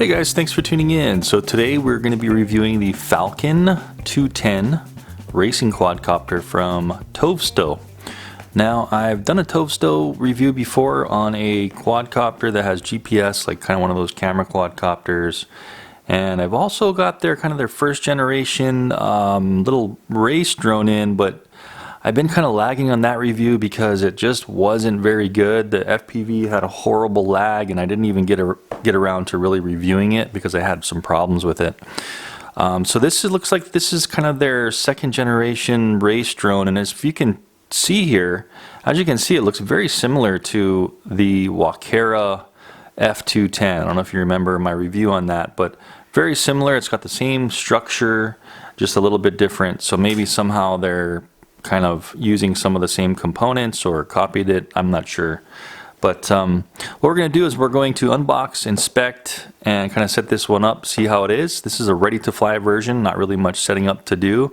Hey guys, thanks for tuning in. So today we're going to be reviewing the Falcon 210 racing quadcopter from Tovsto. Now, I've done a Tovsto review before on a quadcopter that has GPS, like kind of one of those camera quadcopters. And I've also got their kind of their first generation little race drone in, but I've been kind of lagging on that review because it just wasn't very good. The FPV had a horrible lag, and I didn't even get around to really reviewing it because I had some problems with it. So looks like this is kind of their second generation race drone, and as you can see here, as you can see, it looks very similar to the Wakera F210. I don't know if you remember my review on that, but very similar. It's got the same structure, just a little bit different. So maybe somehow they're kind of using some of the same components or copied it. I'm not sure. But what we're going to do is we're going to unbox, inspect, and kind of set this one up, see how it is. This is a ready-to-fly version, not really much setting up to do.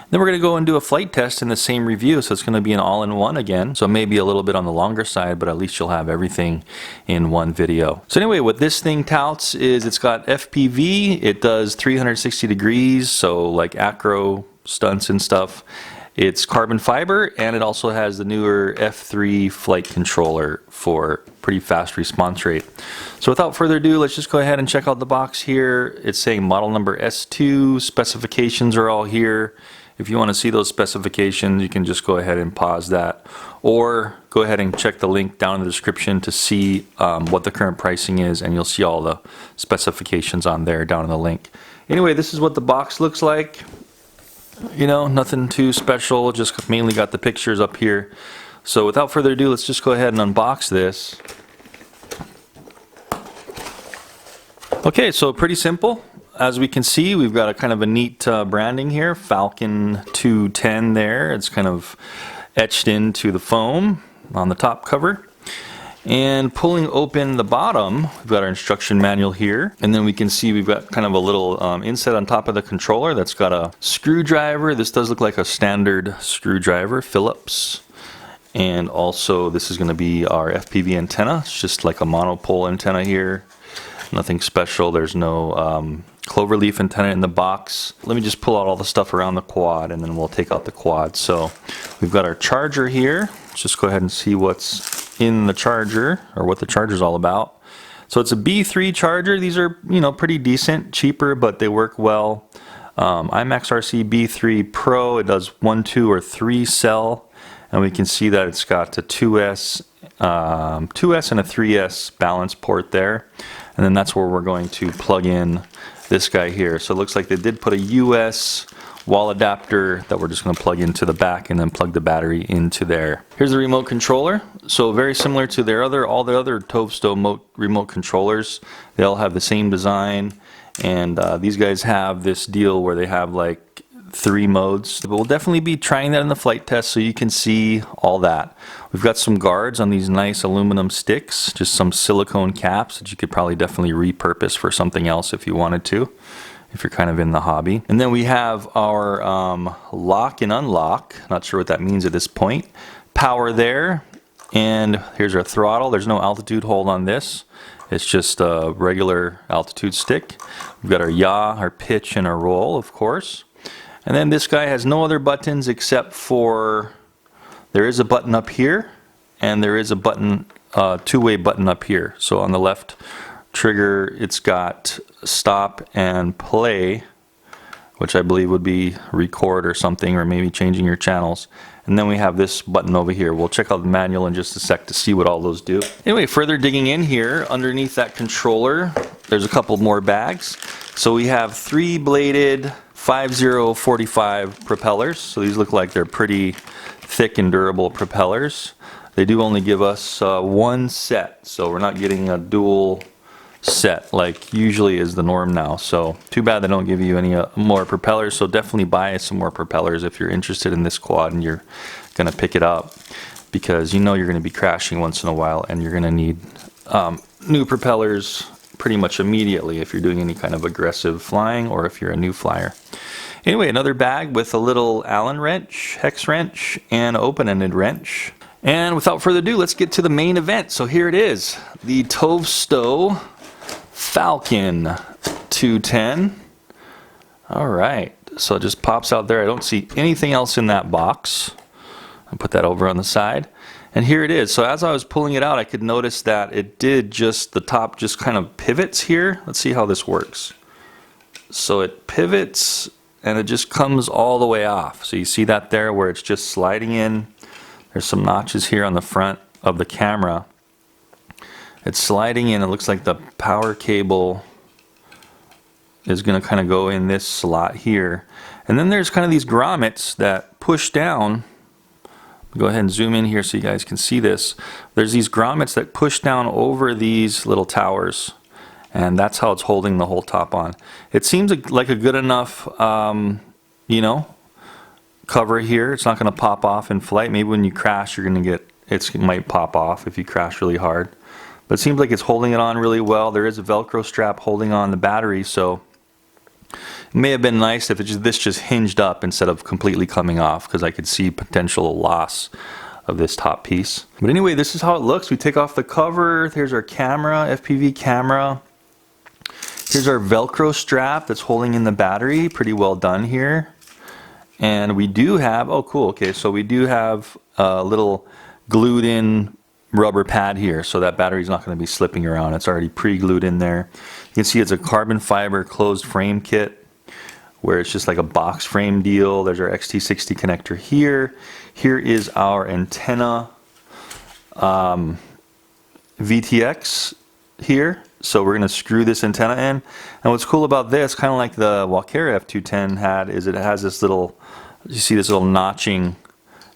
Then we're going to go and do a flight test in the same review, so it's going to be an all-in-one again. So maybe a little bit on the longer side, but at least you'll have everything in one video. So anyway, what this thing touts is it's got FPV. It does 360 degrees, so like acro stunts and stuff. It's carbon fiber, and it also has the newer F3 flight controller for pretty fast response rate. So without further ado, let's just go ahead and check out the box here. It's saying model number S2, specifications are all here. If you want to see those specifications, you can just go ahead and pause that, or go ahead and check the link down in the description to see what the current pricing is, and you'll see all the specifications on there down in the link. Anyway, this is what the box looks like. You know, nothing too special, just mainly got the pictures up here. So without further ado, let's just go ahead and unbox this. Okay, so pretty simple. As we can see, we've got a kind of a neat branding here, Falcon 210 there. It's kind of etched into the foam on the top cover. And pulling open the bottom, we've got our instruction manual here, and then we can see we've got kind of a little inset on top of the controller that's got a screwdriver. This does look like a standard screwdriver, Phillips. And also this is going to be our FPV antenna. It's just like a monopole antenna here. Nothing special. There's no cloverleaf antenna in the box. Let me just pull out all the stuff around the quad, and then we'll take out the quad. So we've got our charger here. Let's just go ahead and see what's in the charger, or what the charger's all about. So it's a B3 charger. These are, you know, pretty decent, cheaper, but they work well. IMAX RC B3 Pro. It does 1, 2, or 3 cell, and we can see that it's got a 2S and a 3S balance port there, and then that's where we're going to plug in this guy here. So it looks like they did put a US wall adapter that we're just going to plug into the back and then plug the battery into there. Here's the remote controller. So very similar to all the other Tovsto remote controllers. They all have the same design, and these guys have this deal where they have like 3 modes. But we'll definitely be trying that in the flight test so you can see all that. We've got some guards on these nice aluminum sticks, just some silicone caps that you could probably definitely repurpose for something else if you wanted to, if you're kind of in the hobby. And then we have our lock and unlock. Not sure what that means at this point. Power there, and here's our throttle. There's no altitude hold on this. It's just a regular altitude stick. We've got our yaw, our pitch, and our roll, of course. And then this guy has no other buttons except for, there is a button up here, and there is a button, two-way button up here. So on the left trigger, it's got stop and play, which I believe would be record or something, or maybe changing your channels. And then we have this button over here. We'll check out the manual in just a sec to see what all those do. Anyway, further digging in here, underneath that controller, there's a couple more bags. So we have 3-bladed 5045 propellers. So these look like they're pretty thick and durable propellers. They do only give us 1 set, so we're not getting a dual set like usually is the norm now. So too bad they don't give you any more propellers. So definitely buy some more propellers if you're interested in this quad and you're gonna pick it up, because you know you're gonna be crashing once in a while, and you're gonna need new propellers pretty much immediately if you're doing any kind of aggressive flying, or if you're a new flyer. Anyway, another bag with a little Allen wrench, hex wrench, and open-ended wrench. And without further ado, let's get to the main event. So here it is, the Tovsto Falcon 210. All right, so it just pops out there. I don't see anything else in that box. I'll put that over on the side. And here it is. So as I was pulling it out, I could notice that it did just, the top just kind of pivots here. Let's see how this works. So it pivots and it just comes all the way off. So you see that there where it's just sliding in. There's some notches here on the front of the camera. It's sliding in. It looks like the power cable is going to kind of go in this slot here. And then there's kind of these grommets that push down. Go ahead and zoom in here so you guys can see this. There's these grommets that push down over these little towers, and that's how it's holding the whole top on. It seems like a good enough, you know, cover here. It's not going to pop off in flight. Maybe when you crash, you're going to get, it might pop off if you crash really hard. But it seems like it's holding it on really well. There is a Velcro strap holding on the battery, so it may have been nice if this just hinged up instead of completely coming off, because I could see potential loss of this top piece. But anyway, this is how it looks. We take off the cover. Here's our camera, FPV camera. Here's our Velcro strap that's holding in the battery. Pretty well done here. And we do have, oh cool, okay, so we do have a little glued in rubber pad here, so that battery's not going to be slipping around. It's already pre-glued in there. You can see it's a carbon fiber closed frame kit, where it's just like a box frame deal. There's our XT60 connector here. Here is our antenna VTX here. So we're going to screw this antenna in. And what's cool about this, kind of like the Walkera F210 had, is it has this little, you see this little notching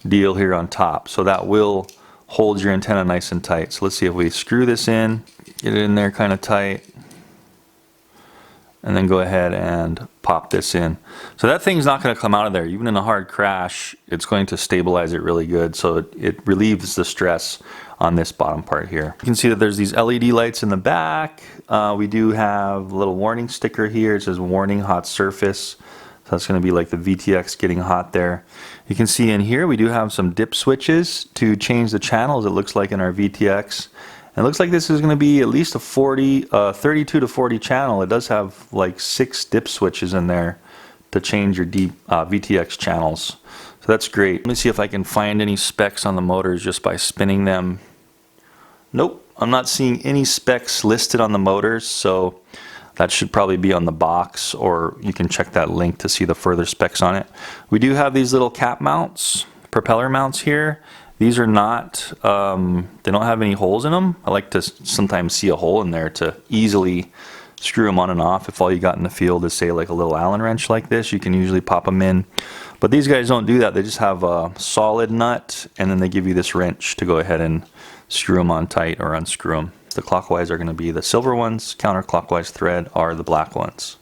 deal here on top. So that will hold your antenna nice and tight. So let's see if we screw this in, get it in there kind of tight, and then go ahead and pop this in. So that thing's not going to come out of there. Even in a hard crash, it's going to stabilize it really good, so it relieves the stress on this bottom part here. You can see that there's these LED lights in the back. We do have a little warning sticker here. It says warning hot surface. So that's going to be like the VTX getting hot there. You can see in here we do have some dip switches to change the channels, it looks like, in our VTX. And it looks like this is going to be at least a 32 to 40 channel. It does have like 6 dip switches in there to change your VTX channels. So that's great. Let me see if I can find any specs on the motors just by spinning them. Nope, I'm not seeing any specs listed on the motors, so that should probably be on the box, or you can check that link to see the further specs on it. We do have these little cap mounts, propeller mounts here. These are not, they don't have any holes in them. I like to sometimes see a hole in there to easily screw them on and off. If all you got in the field is, say, like a little Allen wrench like this, you can usually pop them in. But these guys don't do that. They just have a solid nut, and then they give you this wrench to go ahead and screw them on tight or unscrew them. The clockwise are going to be the silver ones, counterclockwise thread are the black ones.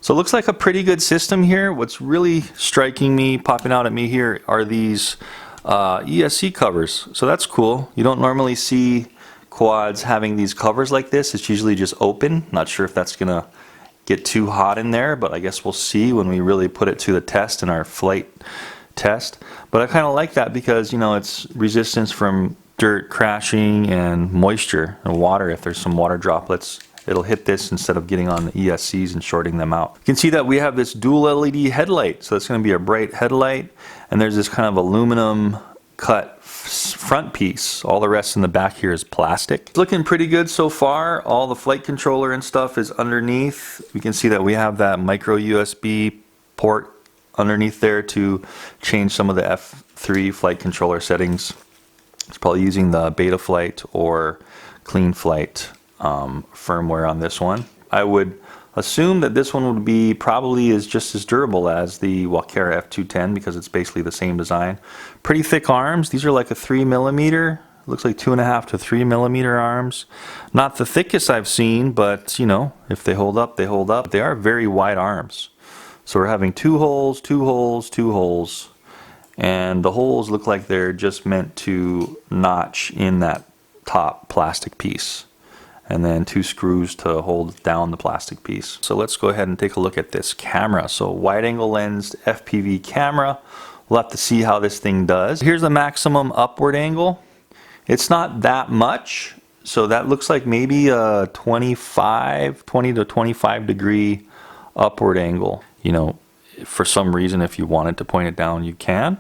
So it looks like a pretty good system here. What's really striking me, popping out at me here, are these ESC covers. So that's cool. You don't normally see quads having these covers like this. It's usually just open. Not sure if that's going to get too hot in there, but I guess we'll see when we really put it to the test in our flight test. But I kind of like that because, you know, it's resistance from dirt, crashing, and moisture and water. If there's some water droplets, it'll hit this instead of getting on the ESCs and shorting them out. You can see that we have this dual LED headlight, so it's going to be a bright headlight, and there's this kind of aluminum cut front piece. All the rest in the back here is plastic. It's looking pretty good so far. All the flight controller and stuff is underneath. We can see that we have that micro USB port underneath there to change some of the F3 flight controller settings. It's probably using the Betaflight or Clean Flight firmware on this one. I would assume that this one would be probably just as durable as the Walkera F210 because it's basically the same design. Pretty thick arms. These are like a 3mm. Looks like 2.5 to 3mm arms. Not the thickest I've seen, but you know, if they hold up, they hold up. They are very wide arms. So we're having 2 holes, 2 holes, 2 holes. And the holes look like they're just meant to notch in that top plastic piece. And then 2 screws to hold down the plastic piece. So let's go ahead and take a look at this camera. So wide angle lensed FPV camera. We'll have to see how this thing does. Here's the maximum upward angle. It's not that much. So that looks like maybe a 20 to 25 degree upward angle. You know, for some reason, if you wanted to point it down, you can.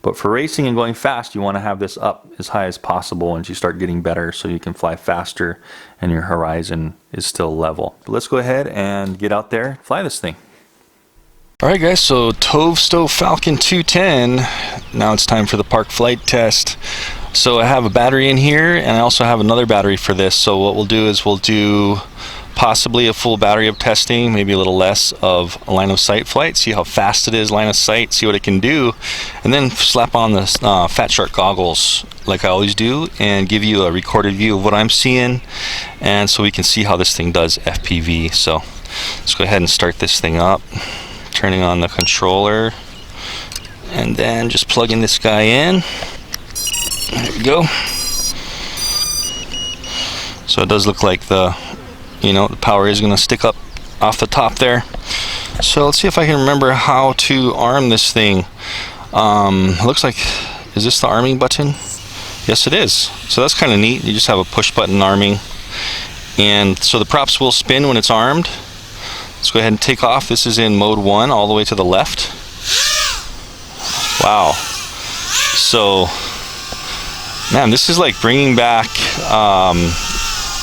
But for racing and going fast, you want to have this up as high as possible once you start getting better so you can fly faster and your horizon is still level. But let's go ahead and get out there, fly this thing. Alright guys, so Tovsto Falcon 210. Now it's time for the park flight test. So I have a battery in here and I also have another battery for this. So what we'll do is we'll do possibly a full battery of testing, maybe a little less of a line of sight flight, see how fast it is, line of sight, see what it can do, and then slap on the Fat Shark goggles like I always do and give you a recorded view of what I'm seeing, and so we can see how this thing does FPV. So let's go ahead and start this thing up, turning on the controller, and then just plugging this guy in. There we go. So it does look like the power is going to stick up off the top there. So let's see if I can remember how to arm this thing. Looks like, is this the arming button? Yes, it is. So that's kind of neat. You just have a push button arming. And so the props will spin when it's armed. Let's go ahead and take off. This is in mode 1 all the way to the left. Wow. So, man, this is like bringing back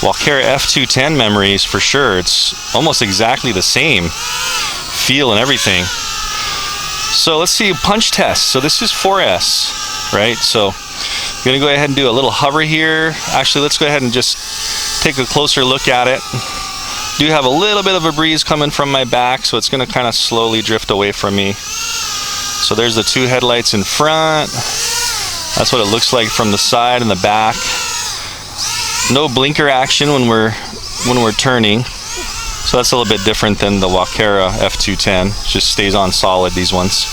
Walkera F210 memories for sure. It's almost exactly the same feel and everything. So let's see a punch test. So this is 4S, right? So I'm gonna go ahead and do a little hover here. Actually, let's go ahead and just take a closer look at it. Do have a little bit of a breeze coming from my back, so it's gonna kind of slowly drift away from me. So there's the 2 headlights in front. That's what it looks like from the side and the back. No blinker action when we're turning, so that's a little bit different than the Walkera F210. It just stays on solid, these ones.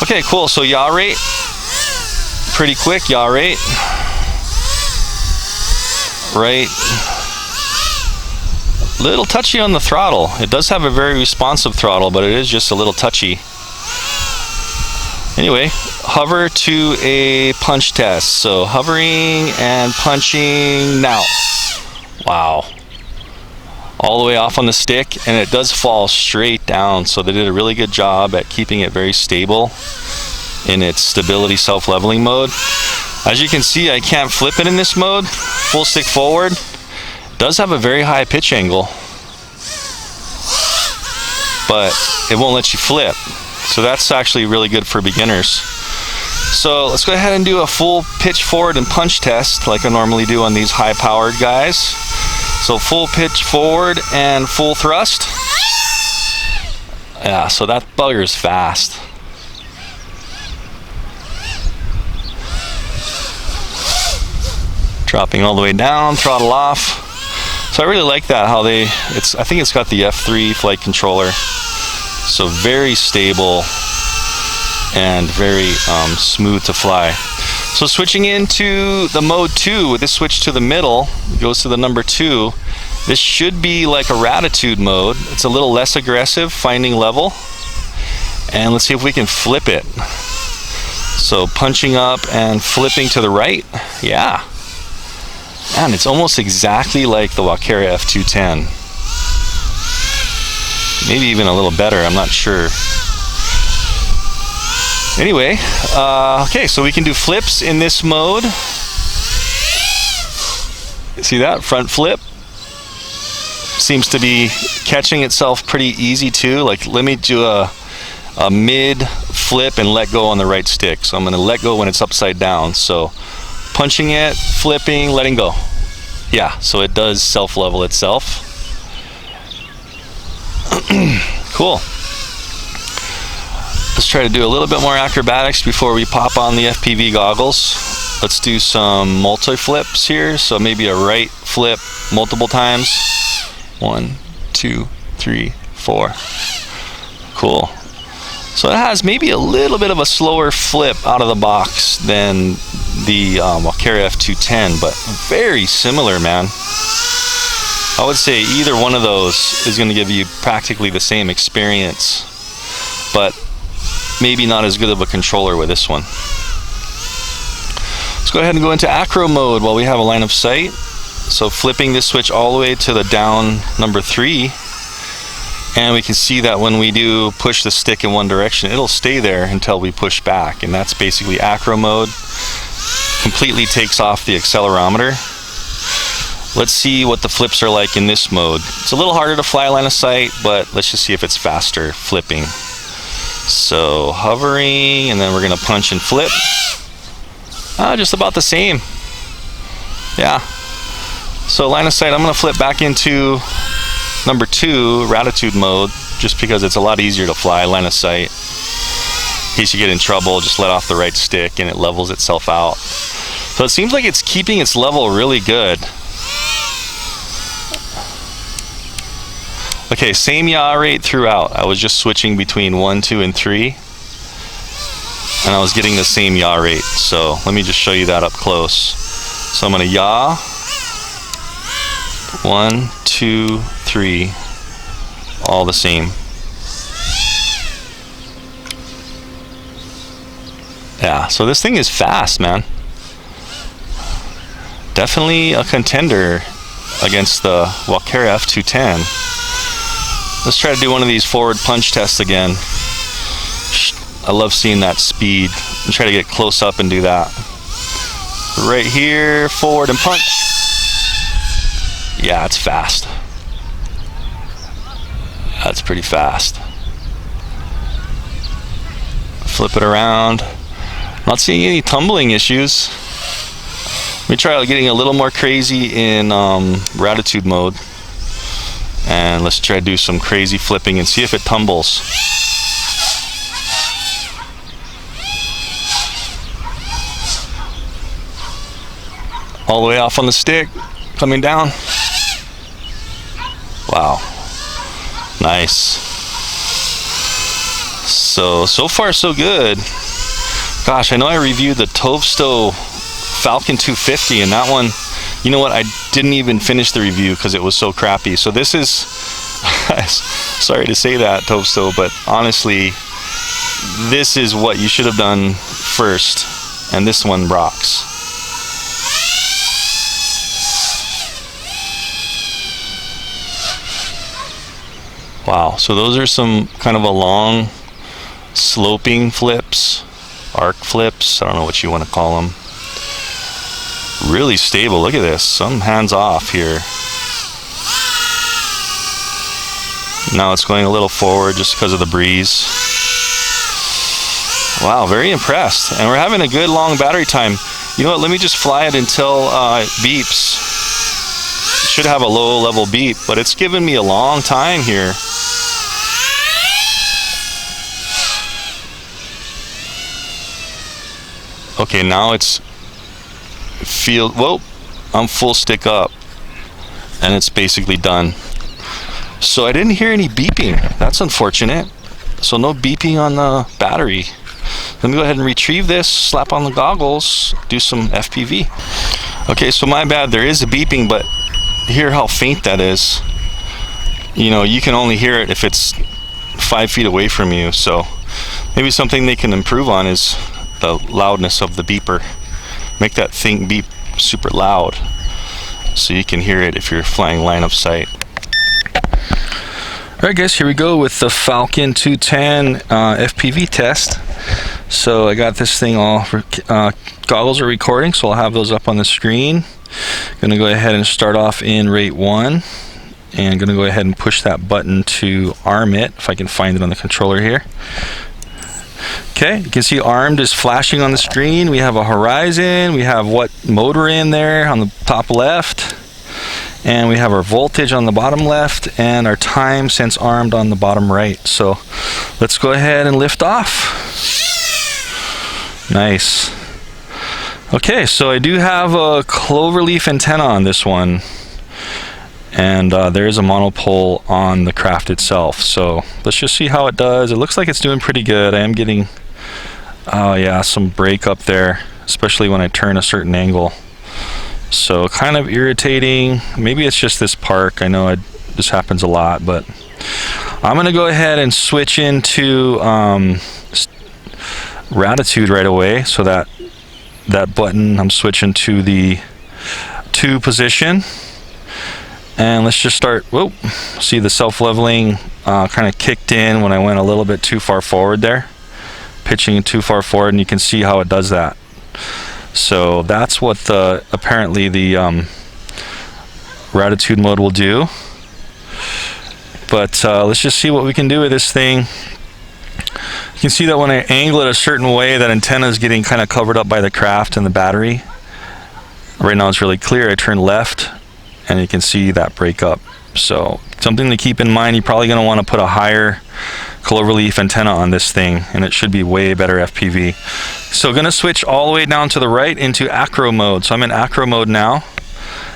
Okay, cool. So yaw rate, pretty quick yaw rate. Right, little touchy on the throttle. It does have a very responsive throttle, but it is just a little touchy. Anyway, hover to a punch test. So hovering and punching now. Wow. All the way off on the stick, and it does fall straight down. So they did a really good job at keeping it very stable in its stability self-leveling mode. As you can see, I can't flip it in this mode. Full stick forward. It does have a very high pitch angle, but it won't let you flip. So that's actually really good for beginners. So let's go ahead and do a full pitch forward and punch test like I normally do on these high powered guys. So full pitch forward and full thrust. Yeah, so that bugger's fast. Dropping all the way down, throttle off. So I really like that, how I think it's got the F3 flight controller. So very stable and very smooth to fly. So switching into the mode 2, with this switch to the middle, it goes to the number 2. This should be like a Ratitude mode. It's a little less aggressive, finding level. And let's see if we can flip it. So punching up and flipping to the right. Yeah. Man, it's almost exactly like the Walkera F210. Maybe even a little better, I'm not sure. Anyway, okay, so we can do flips in this mode. See that? Front flip. Seems to be catching itself pretty easy too. Like, let me do a mid flip and let go on the right stick. So I'm going to let go when it's upside down. So punching it, flipping, letting go. Yeah, so it does self-level itself. Cool. Let's try to do a little bit more acrobatics before we pop on the FPV goggles. Let's do some multi-flips here. So maybe a right flip multiple times. 1, 2, 3, 4. Cool. So it has maybe a little bit of a slower flip out of the box than the Walkera F210, but very similar, man. I would say either one of those is going to give you practically the same experience, but maybe not as good of a controller with this one. Let's go ahead and go into acro mode while we have a line of sight. So flipping this switch all the way to the down number 3, and we can see that when we do push the stick in one direction, it'll stay there until we push back, and that's basically acro mode. Completely takes off the accelerometer. Let's see what the flips are like in this mode. It's a little harder to fly line of sight, but let's just see if it's faster flipping. So hovering, and then we're gonna punch and flip. Just about the same. Yeah. So line of sight, I'm gonna flip back into number 2, Ratitude mode, just because it's a lot easier to fly line of sight. In case you get in trouble, just let off the right stick and it levels itself out. So it seems like it's keeping its level really good. Okay, same yaw rate throughout. I was just switching between 1, 2, and 3, and I was getting the same yaw rate. So let me just show you that up close. So I'm gonna yaw, 1, 2, 3, all the same. Yeah, so this thing is fast, man. Definitely a contender against the Walkera F210. Let's try to do one of these forward punch tests again. I love seeing that speed. And try to get close up and do that. Right here, forward and punch. Yeah, it's fast. That's pretty fast. Flip it around. Not seeing any tumbling issues. Let me try getting a little more crazy in Ratitude mode. And let's try to do some crazy flipping and see if it tumbles. All the way off on the stick, coming down. Wow. Nice. So far so good. Gosh, I know I reviewed the Tovsto Falcon 250, and that one, you know what, I didn't even finish the review because it was so crappy. So this is, sorry to say that, Tovsto, but honestly, this is what you should have done first, and this one rocks. Wow, so those are some kind of a long sloping flips, arc flips, I don't know what you want to call them. Really stable. Look at this. Some hands off here. Now it's going a little forward just because of the breeze. Wow, very impressed. And we're having a good long battery time. You know what? Let me just fly it until it beeps. It should have a low level beep, but it's given me a long time here. Okay, now it's whoa, I'm full stick up, and it's basically done. So I didn't hear any beeping. That's unfortunate. So no beeping on the battery. Let me go ahead and retrieve this, slap on the goggles, do some FPV. Okay, so my bad, there is a beeping, but hear how faint that is. You know, you can only hear it if it's 5 feet away from you. So maybe something they can improve on is the loudness of the beeper. Make that thing beep super loud so you can hear it if you're flying line of sight. Alright guys, here we go with the Falcon 210 FPV test. So I got this thing all, goggles are recording, so I'll have those up on the screen. Gonna go ahead and start off in rate 1, and gonna go ahead and push that button to arm it, if I can find it on the controller here. Okay, you can see armed is flashing on the screen. We have a horizon, we have what mode we're in there on the top left, and we have our voltage on the bottom left, and our time since armed on the bottom right. So let's go ahead and lift off. Nice. Okay, so I do have a cloverleaf antenna on this one, and there is a monopole on the craft itself. So let's just see how it does. It looks like it's doing pretty good. I am getting yeah, some break up there, especially when I turn a certain angle. So kind of irritating. Maybe it's just this park. I know this happens a lot, but I'm gonna go ahead and switch into Ratitude right away. So that button, I'm switching to the 2 position. And let's just start, whoa, see the self-leveling kind of kicked in when I went a little bit too far forward there. Pitching too far forward, and you can see how it does that. So that's what apparently the Ratitude mode will do. But let's just see what we can do with this thing. You can see that when I angle it a certain way, that antenna is getting kind of covered up by the craft and the battery. Right now it's really clear. I turn left and you can see that break up. So something to keep in mind, you're probably going to want to put a higher cloverleaf antenna on this thing, and it should be way better FPV. So going to switch all the way down to the right into acro mode. So I'm in acro mode now.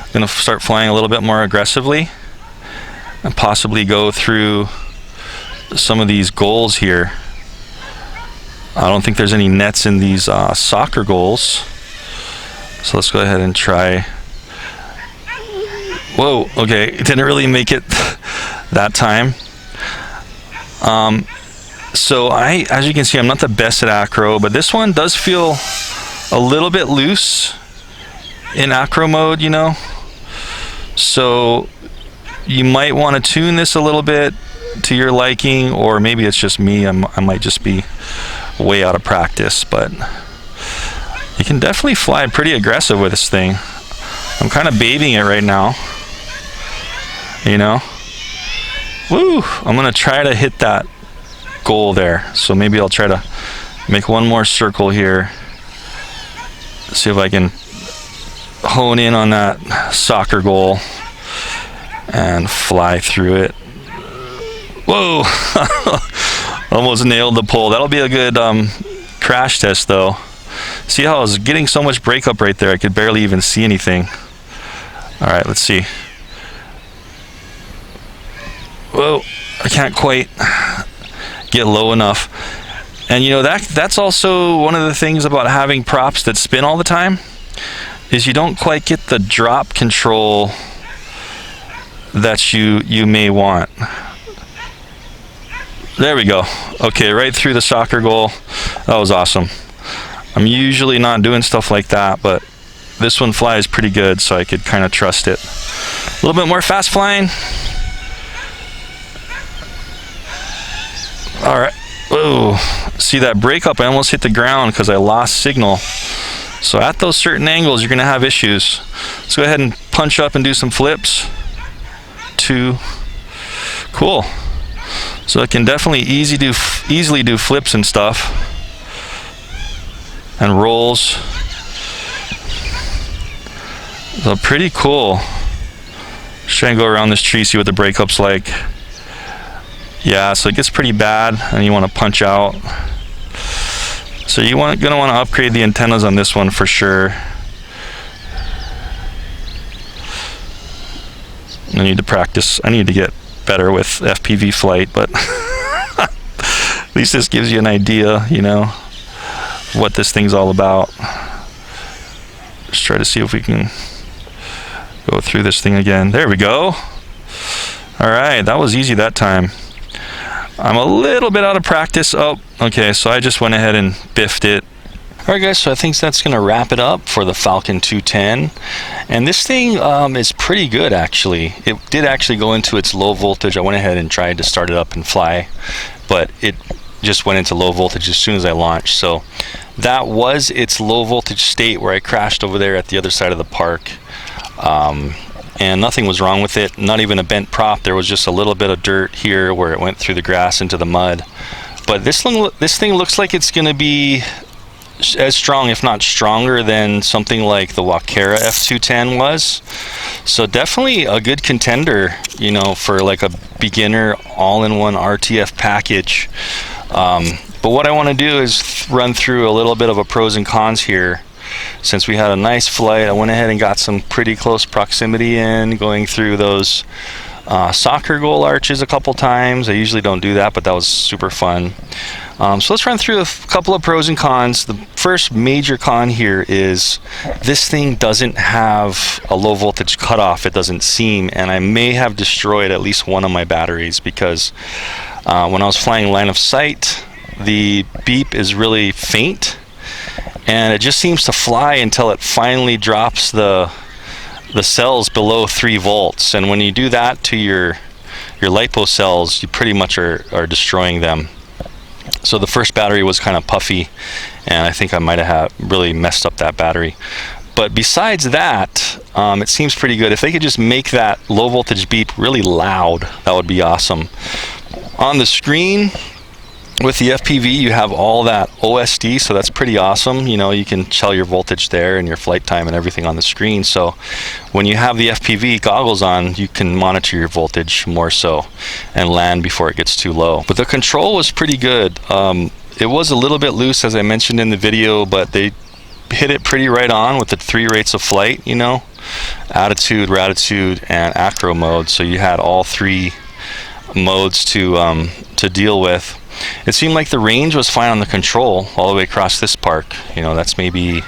I'm going to start flying a little bit more aggressively and possibly go through some of these goals here. I don't think there's any nets in these soccer goals. So let's go ahead and try. Whoa, okay, it didn't really make it that time. So as you can see, I'm not the best at acro, but this one does feel a little bit loose in acro mode, you know. So you might want to tune this a little bit to your liking, or maybe it's just me. I might just be way out of practice, but you can definitely fly pretty aggressive with this thing. I'm kind of babying it right now, you know. Woo! I'm gonna try to hit that goal there. So maybe I'll try to make one more circle here. See if I can hone in on that soccer goal and fly through it. Whoa! Almost nailed the pole. That'll be a good crash test though. See how I was getting so much breakup right there, I could barely even see anything. Alright, let's see. Whoa, I can't quite get low enough. And you know, that's also one of the things about having props that spin all the time, is you don't quite get the drop control that you may want. There we go. Okay, right through the soccer goal. That was awesome. I'm usually not doing stuff like that, but this one flies pretty good, so I could kind of trust it. A little bit more fast flying. All right. Whoa. See that breakup? I almost hit the ground because I lost signal. So at those certain angles, you're going to have issues. Let's go ahead and punch up and do some flips. 2. Cool. So I can definitely easily do flips and stuff. And rolls. So pretty cool. Just try and go around this tree, see what the breakup's like. Yeah, so it gets pretty bad and you want to punch out. So you're going to want to upgrade the antennas on this one for sure. I need to practice. I need to get better with FPV flight, but at least this gives you an idea, you know, what this thing's all about. Just try to see if we can go through this thing again. There we go. All right, that was easy that time. I'm a little bit out of practice. Oh, okay, so I just went ahead and biffed it. Alright guys, so I think that's going to wrap it up for the Falcon 210. And this thing is pretty good actually. It did actually go into its low voltage. I went ahead and tried to start it up and fly, but it just went into low voltage as soon as I launched. So that was its low voltage state where I crashed over there at the other side of the park. And nothing was wrong with it, not even a bent prop. There was just a little bit of dirt here where it went through the grass into the mud. But this thing looks like it's going to be as strong, if not stronger, than something like the Wakera F210 was. So definitely a good contender, you know, for like a beginner all-in-one RTF package. But what I want to do is run through a little bit of a pros and cons here. Since we had a nice flight, I went ahead and got some pretty close proximity in, going through those soccer goal arches a couple times. I usually don't do that, but that was super fun. So let's run through a couple of pros and cons. The first major con here is this thing doesn't have a low voltage cutoff, it doesn't seem, and I may have destroyed at least one of my batteries because when I was flying line of sight, the beep is really faint. And it just seems to fly until it finally drops the the cells below 3 volts, and when you do that to your LiPo cells, you pretty much are destroying them. So the first battery was kind of puffy, and I think I might have really messed up that battery. But besides that, it seems pretty good. If they could just make that low voltage beep really loud, that would be awesome. On the screen with the FPV, you have all that OSD, so that's pretty awesome. You know, you can tell your voltage there and your flight time and everything on the screen. So when you have the FPV goggles on, you can monitor your voltage more so and land before it gets too low. But the control was pretty good. It was a little bit loose, as I mentioned in the video, but they hit it pretty right on with the 3 rates of flight, you know, attitude, ratitude, and acro mode. So you had all 3 modes to deal with. It seemed like the range was fine on the control all the way across this park. You know, that's maybe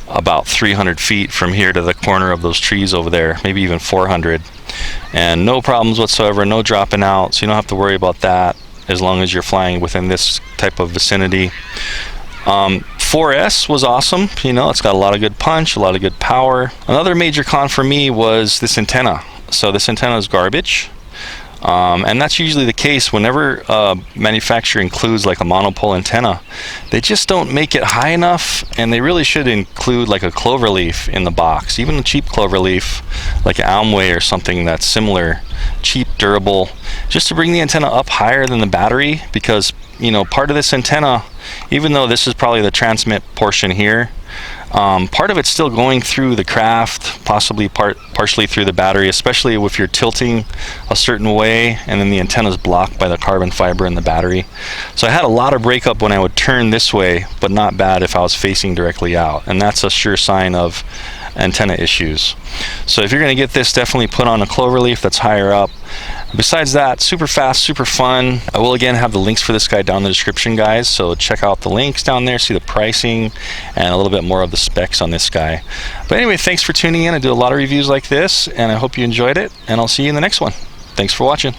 about 300 feet from here to the corner of those trees over there, maybe even 400. And no problems whatsoever, no dropping out, so you don't have to worry about that as long as you're flying within this type of vicinity. 4S was awesome. You know, it's got a lot of good punch, a lot of good power. Another major con for me was this antenna. So this antenna is garbage. And that's usually the case whenever manufacturer includes like a monopole antenna. They just don't make it high enough, and they really should include like a cloverleaf in the box, even a cheap cloverleaf like an Almway or something that's similar, cheap, durable, just to bring the antenna up higher than the battery. Because, you know, part of this antenna, even though this is probably the transmit portion here, part of it's still going through the craft, possibly partially through the battery, especially if you're tilting a certain way and then the antenna is blocked by the carbon fiber in the battery. So I had a lot of breakup when I would turn this way, but not bad if I was facing directly out, and that's a sure sign of antenna issues. So if you're going to get this, definitely put on a cloverleaf that's higher up. Besides that, super fast, super fun. I will again have the links for this guy down in the description, guys, so check out the links down there, see the pricing and a little bit more of the specs on this guy. But anyway, thanks for tuning in. I do a lot of reviews like this, and I hope you enjoyed it, and I'll see you in the next one. Thanks for watching.